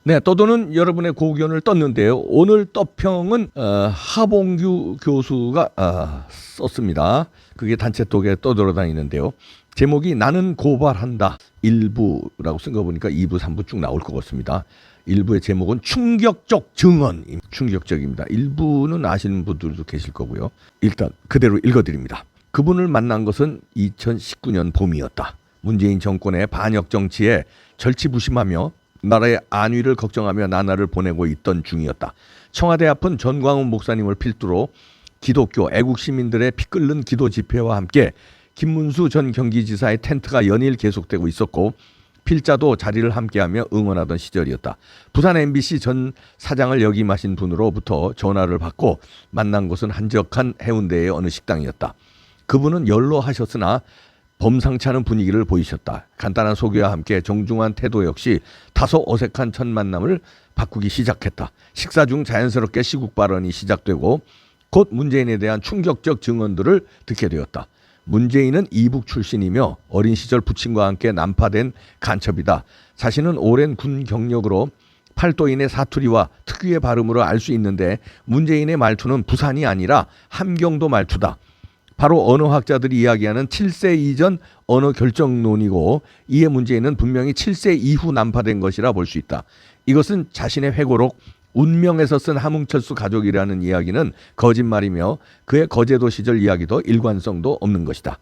네, 떠도는 여러분의 고견을 떴는데요. 오늘 떠평은 하봉규 교수가 썼습니다. 그게 단체톡에 떠돌아다니는데요. 제목이 나는 고발한다. 1부라고 쓴 거 보니까 2부, 3부 쭉 나올 것 같습니다. 1부의 제목은 충격적 증언. 충격적입니다. 1부는 아시는 분들도 계실 거고요. 일단 그대로 읽어드립니다. 그분을 만난 것은 2019년 봄이었다. 문재인 정권의 반역 정치에 절치부심하며 나라의 안위를 걱정하며 나날을 보내고 있던 중이었다. 청와대 앞은 전광훈 목사님을 필두로 기독교 애국 시민들의 피 끓는 기도 집회와 함께 김문수 전 경기지사의 텐트가 연일 계속되고 있었고 필자도 자리를 함께하며 응원하던 시절이었다. 부산 MBC 전 사장을 역임하신 분으로부터 전화를 받고 만난 곳은 한적한 해운대의 어느 식당이었다. 그분은 연로하셨으나 범상치 않은 분위기를 보이셨다. 간단한 소개와 함께 정중한 태도 역시 다소 어색한 첫 만남을 바꾸기 시작했다. 식사 중 자연스럽게 시국 발언이 시작되고 곧 문재인에 대한 충격적 증언들을 듣게 되었다. 문재인은 이북 출신이며 어린 시절 부친과 함께 난파된 간첩이다. 자신은 오랜 군 경력으로 팔도인의 사투리와 특유의 발음으로 알 수 있는데 문재인의 말투는 부산이 아니라 함경도 말투다. 바로 언어학자들이 이야기하는 7세 이전 언어 결정론이고 이에 문제는 분명히 7세 이후 난파된 것이라 볼 수 있다. 이것은 자신의 회고록 운명에서 쓴 함흥철수 가족이라는 이야기는 거짓말이며 그의 거제도 시절 이야기도 일관성도 없는 것이다.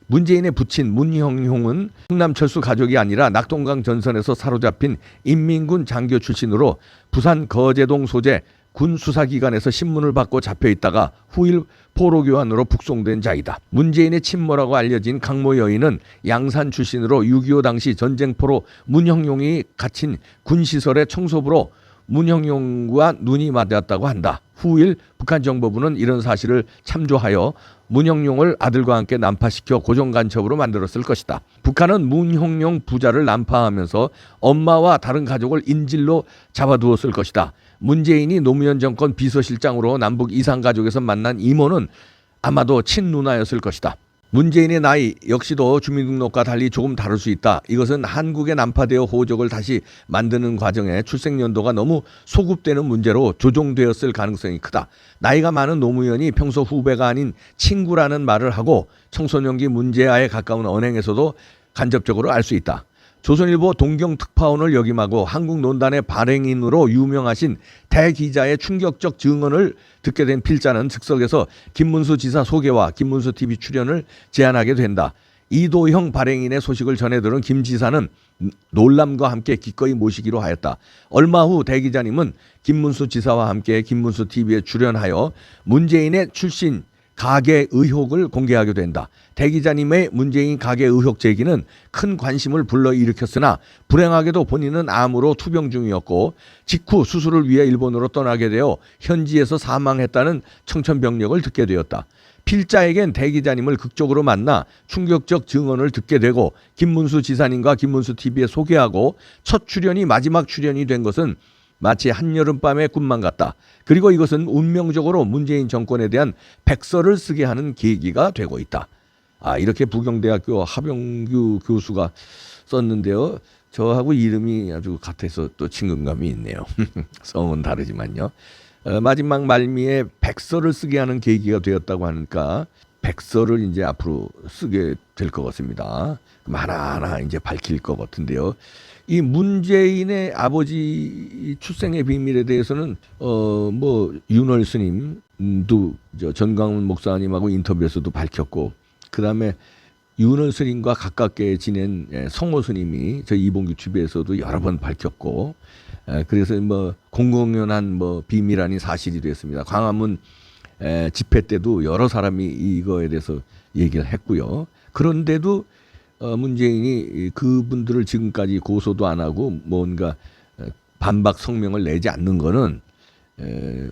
문재인의 부친 문형용은 흥남철수 가족이 아니라 낙동강 전선에서 사로잡힌 인민군 장교 출신으로 부산 거제동 소재 군 수사기관에서 신문을 받고 잡혀있다가 후일 포로교환으로 북송된 자이다. 문재인의 친모라고 알려진 강모 여인은 양산 출신으로 6.25 당시 전쟁포로 문형용이 갇힌 군시설의 청소부로 문형용과 눈이 맞았다고 한다. 후일 북한 정보부는 이런 사실을 참조하여 문형용을 아들과 함께 난파시켜 고정간첩으로 만들었을 것이다. 북한은 문형용 부자를 난파하면서 엄마와 다른 가족을 인질로 잡아두었을 것이다. 문재인이 노무현 정권 비서실장으로 남북 이산가족에서 만난 이모는 아마도 친누나였을 것이다. 문재인의 나이 역시도 주민등록과 달리 조금 다를 수 있다. 이것은 한국에 난파되어 호적을 다시 만드는 과정에 출생연도가 너무 소급되는 문제로 조종되었을 가능성이 크다. 나이가 많은 노무현이 평소 후배가 아닌 친구라는 말을 하고 청소년기 문제와에 가까운 언행에서도 간접적으로 알 수 있다. 조선일보 동경특파원을 역임하고 한국논단의 발행인으로 유명하신 대기자의 충격적 증언을 듣게 된 필자는 즉석에서 김문수 지사 소개와 김문수 TV 출연을 제안하게 된다. 이도형 발행인의 소식을 전해 들은 김 지사는 놀람과 함께 기꺼이 모시기로 하였다. 얼마 후 대기자님은 김문수 지사와 함께 김문수 TV에 출연하여 문재인의 출신 가계 의혹을 공개하게 된다. 대기자님의 문재인 가계 의혹 제기는 큰 관심을 불러일으켰으나 불행하게도 본인은 암으로 투병 중이었고 직후 수술을 위해 일본으로 떠나게 되어 현지에서 사망했다는 청천벽력을 듣게 되었다. 필자에겐 대기자님을 극적으로 만나 충격적 증언을 듣게 되고 김문수 지사님과 김문수 TV에 소개하고 첫 출연이 마지막 출연이 된 것은 마치 한여름밤의 꿈만 같다. 그리고 이것은 운명적으로 문재인 정권에 대한 백서를 쓰게 하는 계기가 되고 있다. 이렇게 부경대학교 하병규 교수가 썼는데요. 저하고 이름이 아주 같아서 또 친근감이 있네요. 성은 다르지만요. 마지막 말미에 백서를 쓰게 하는 계기가 되었다고 하니까 백서를 이제 앞으로 쓰게 될 것 같습니다. 하나하나 이제 밝힐 것 같은데요. 이 문재인의 아버지 출생의 비밀에 대해서는 윤월 스님도 전광훈 목사님하고 인터뷰에서도 밝혔고 그다음에 윤월 스님과 가깝게 지낸 성호 스님이 저희 이봉규 TV에서도 여러 번 밝혔고 그래서 공공연한 비밀 아닌 사실이 됐습니다. 광화문 집회 때도 여러 사람이 이거에 대해서 얘기를 했고요. 그런데도 문재인이 그분들을 지금까지 고소도 안 하고 뭔가 반박 성명을 내지 않는 거는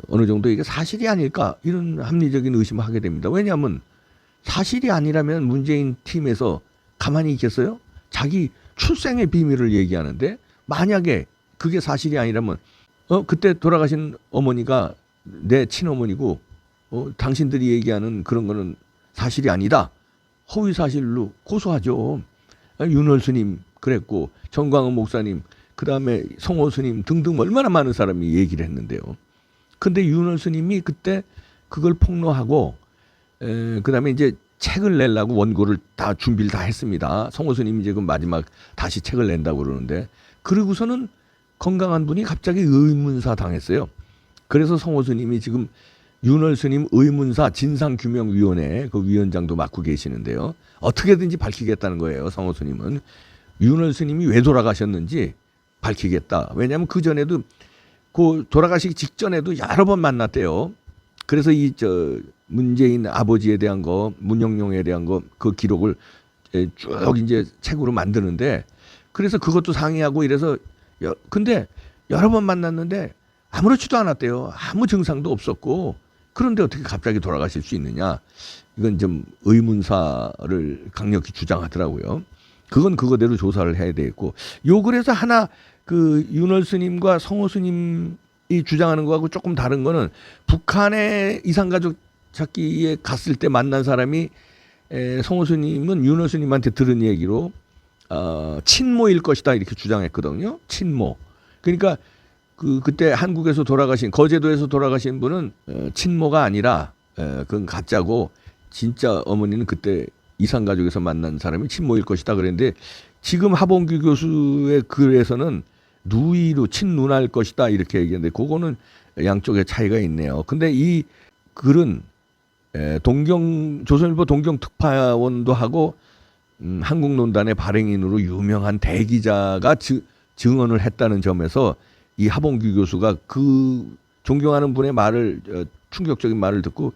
어느 정도 이게 사실이 아닐까 이런 합리적인 의심을 하게 됩니다. 왜냐하면 사실이 아니라면 문재인 팀에서 가만히 있겠어요? 자기 출생의 비밀을 얘기하는데 만약에 그게 사실이 아니라면 그때 돌아가신 어머니가 내 친어머니고 당신들이 얘기하는 그런 거는 사실이 아니다. 허위 사실로 고소하죠. 윤월 스님 그랬고 전광훈 목사님 그다음에 성호 스님 등등 얼마나 많은 사람이 얘기를 했는데요. 근데 윤월 스님이 그때 그걸 폭로하고 그다음에 이제 책을 내려고 원고를 다 준비를 다 했습니다. 성호 스님이 지금 마지막 다시 책을 낸다고 그러는데 그러고서는 건강한 분이 갑자기 의문사 당했어요. 그래서 성호 스님이 지금 윤월 스님 의문사 진상규명위원회 그 위원장도 맡고 계시는데요. 어떻게든지 밝히겠다는 거예요. 성호 스님은 윤월 스님이 왜 돌아가셨는지 밝히겠다. 왜냐하면 그 전에도 그 돌아가시기 직전에도 여러 번 만났대요. 그래서 이 문재인 아버지에 대한 거, 문영룡에 대한 거 그 기록을 쭉 이제 책으로 만드는데 그래서 그것도 상의하고 이래서 근데 여러 번 만났는데 아무렇지도 않았대요. 아무 증상도 없었고 그런데 어떻게 갑자기 돌아가실 수 있느냐? 이건 좀 의문사를 강력히 주장하더라고요. 그건 그거대로 조사를 해야 되겠고 요 그래서 하나 그 윤월 스님과 성호 스님이 주장하는 거하고 조금 다른 거는 북한의 이산가족 찾기에 갔을 때 만난 사람이 성호 스님은 윤월 스님한테 들은 얘기로 친모일 것이다 이렇게 주장했거든요. 친모. 그러니까 그때 한국에서 돌아가신 거제도에서 돌아가신 분은 친모가 아니라 그건 가짜고 진짜 어머니는 그때 이산가족에서 만난 사람이 친모일 것이다 그랬는데 지금 하봉규 교수의 글에서는 누이로 친누나일 것이다 이렇게 얘기했는데 그거는 양쪽의 차이가 있네요. 근데 이 글은 조선일보 동경특파원도 하고 한국논단의 발행인으로 유명한 대기자가 증언을 했다는 점에서 이 하봉규 교수가 그 존경하는 분의 말을 충격적인 말을 듣고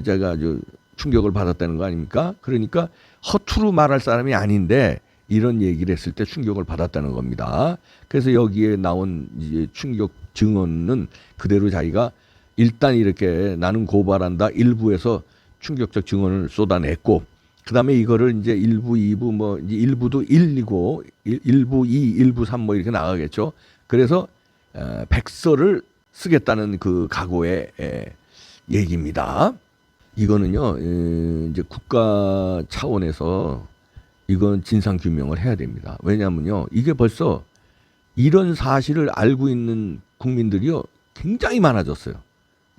제가 아주 충격을 받았다는 거 아닙니까? 그러니까 허투루 말할 사람이 아닌데 이런 얘기를 했을 때 충격을 받았다는 겁니다. 그래서 여기에 나온 이제 충격 증언은 그대로 자기가 일단 이렇게 나는 고발한다 일부에서 충격적 증언을 쏟아냈고 그다음에 이거를 이제 1부, 2부 뭐 이제 1부도 1이고 1부 2, 1부 3 뭐 이렇게 나가겠죠. 그래서 백서를 쓰겠다는 그 각오의 얘기입니다. 이거는요 이제 국가 차원에서 이건 진상 규명을 해야 됩니다. 왜냐하면요 이게 벌써 이런 사실을 알고 있는 국민들이요 굉장히 많아졌어요.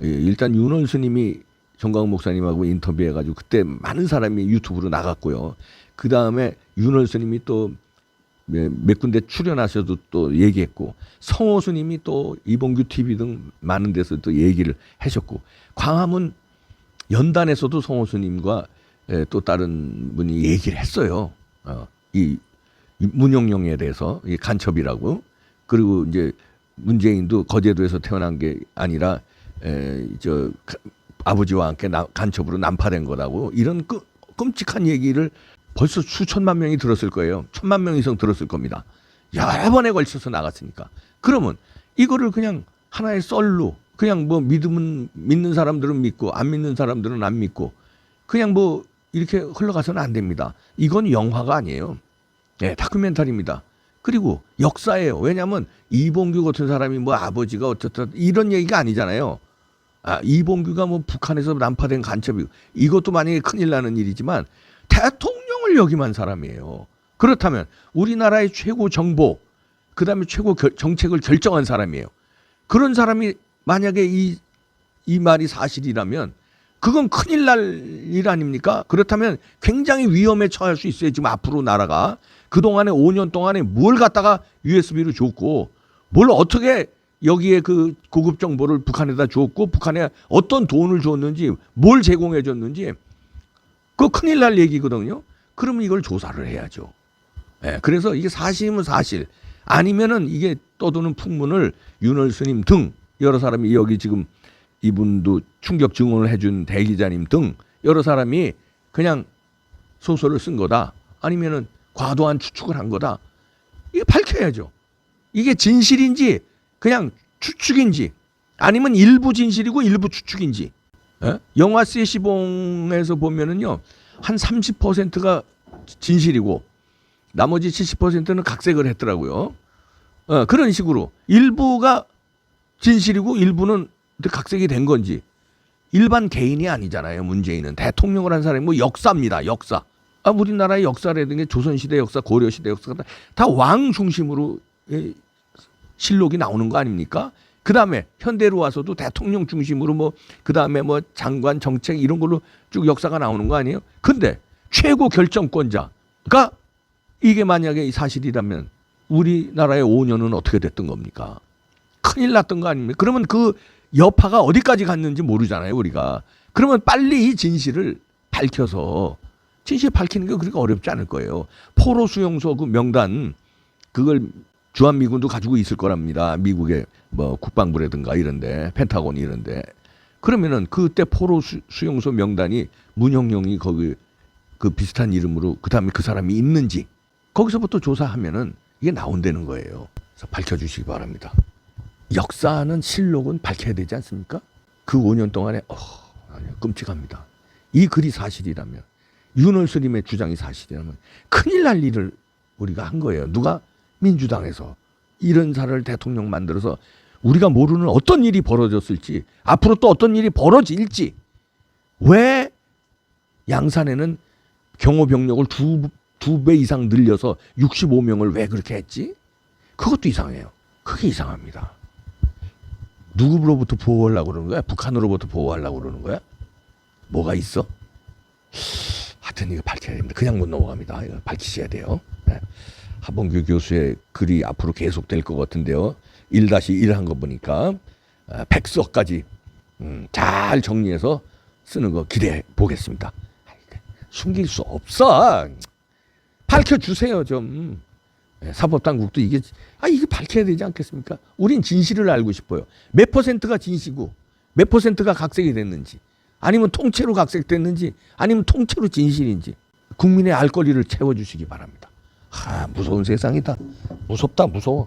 일단 윤월 스님이 정광훈 목사님하고 인터뷰해가지고 그때 많은 사람이 유튜브로 나갔고요. 그 다음에 윤월 스님이 또 몇 군데 출연하셔도 또 얘기했고 성호 스님이 또 이봉규 TV 등 많은 데서 또 얘기를 하셨고 광화문 연단에서도 성호 스님과 또 다른 분이 얘기를 했어요. 이 문영룡에 대해서 이 간첩이라고. 그리고 이제 문재인도 거제도에서 태어난 게 아니라 아버지와 함께 간첩으로 난파된 거라고 이런 끔찍한 얘기를 벌써 수천만 명이 들었을 거예요. 1,000만 명 이상 들었을 겁니다. 여러 번에 걸쳐서 나갔으니까. 그러면 이거를 그냥 하나의 썰로 그냥 뭐 믿는 사람들은 믿고 안 믿는 사람들은 안 믿고 그냥 뭐 이렇게 흘러가서는 안 됩니다. 이건 영화가 아니에요. 다큐멘터리입니다. 그리고 역사예요. 왜냐하면 이봉규 같은 사람이 뭐 아버지가 어쨌든 이런 얘기가 아니잖아요. 이봉규가 뭐 북한에서 난파된 간첩이고 이것도 만약에 큰일 나는 일이지만 대통령을 역임한 사람이에요. 그렇다면 우리나라의 최고 정보 그다음에 최고 정책을 결정한 사람이에요. 그런 사람이 만약에 이 말이 사실이라면 그건 큰일 날 일 아닙니까? 그렇다면 굉장히 위험에 처할 수 있어요. 지금 앞으로 나라가 그동안에 5년 동안에 뭘 갖다가 USB로 줬고 뭘 어떻게 여기에 그 고급 정보를 북한에다 줬고 북한에 어떤 돈을 줬는지 뭘 제공해 줬는지 그거 큰일 날 얘기거든요. 그러면 이걸 조사를 해야죠. 그래서 이게 사실이면 사실 아니면은 이게 떠도는 풍문을 윤월 스님 등 여러 사람이 여기 지금 이분도 충격 증언을 해준 대기자님 등 여러 사람이 그냥 소설을 쓴 거다. 아니면은 과도한 추측을 한 거다. 이게 밝혀야죠. 이게 진실인지 그냥 추측인지 아니면 일부 진실이고 일부 추측인지. 영화 세시봉에서 보면은요 한 30%가 진실이고 나머지 70%는 각색을 했더라고요. 그런 식으로 일부가 진실이고 일부는 각색이 된 건지. 일반 개인이 아니잖아요. 문재인은 대통령을 한 사람이 뭐 역사입니다. 역사. 우리나라의 역사라든지 조선시대 역사, 고려시대 역사가 다 왕 중심으로 실록이 나오는 거 아닙니까? 그 다음에 현대로 와서도 대통령 중심으로 뭐 그 다음에 뭐 장관 정책 이런 걸로 쭉 역사가 나오는 거 아니에요? 근데 최고 결정권자가 이게 만약에 사실이라면 우리나라의 5년은 어떻게 됐던 겁니까? 큰일 났던 거 아닙니까? 그러면 그 여파가 어디까지 갔는지 모르잖아요, 우리가. 그러면 빨리 이 진실을 밝혀서 진실 밝히는 게 그렇게 어렵지 않을 거예요. 포로 수용소 그 명단 그걸 주한미군도 가지고 있을 거랍니다. 미국의 뭐 국방부라든가 이런데 펜타곤 이런데 그러면은 그때 포로 수용소 명단이 문형용이 거기 그 비슷한 이름으로 그다음에 그 사람이 있는지 거기서부터 조사하면은 이게 나온다는 거예요. 그래서 밝혀주시기 바랍니다. 역사는 실록은 밝혀야 되지 않습니까? 그 5년 동안에 아니요, 끔찍합니다. 이 글이 사실이라면 윤월스님의 주장이 사실이라면 큰일 날 일을 우리가 한 거예요. 누가? 민주당에서 이런 사람을 대통령 만들어서 우리가 모르는 어떤 일이 벌어졌을지 앞으로 또 어떤 일이 벌어질지 왜 양산에는 경호병력을 두 배 이상 늘려서 65명을 왜 그렇게 했지? 그것도 이상해요. 그게 이상합니다. 누구로부터 보호하려고 그러는 거야? 북한으로부터 보호하려고 그러는 거야? 뭐가 있어? 하여튼 이거 밝혀야 됩니다. 그냥 못 넘어갑니다. 이거 밝히셔야 돼요. 네. 하봉규 교수의 글이 앞으로 계속될 것 같은데요. 1-1 한 거 보니까 100서까지 잘 정리해서 쓰는 거 기대해 보겠습니다. 숨길 수 없어. 밝혀주세요 좀. 사법당국도 이게 밝혀야 되지 않겠습니까? 우린 진실을 알고 싶어요. 몇 퍼센트가 진시고 몇 퍼센트가 각색이 됐는지 아니면 통째로 각색됐는지 아니면 통째로 진실인지 국민의 알 권리를 채워주시기 바랍니다. 무서운 세상이다. 무섭다 무서워.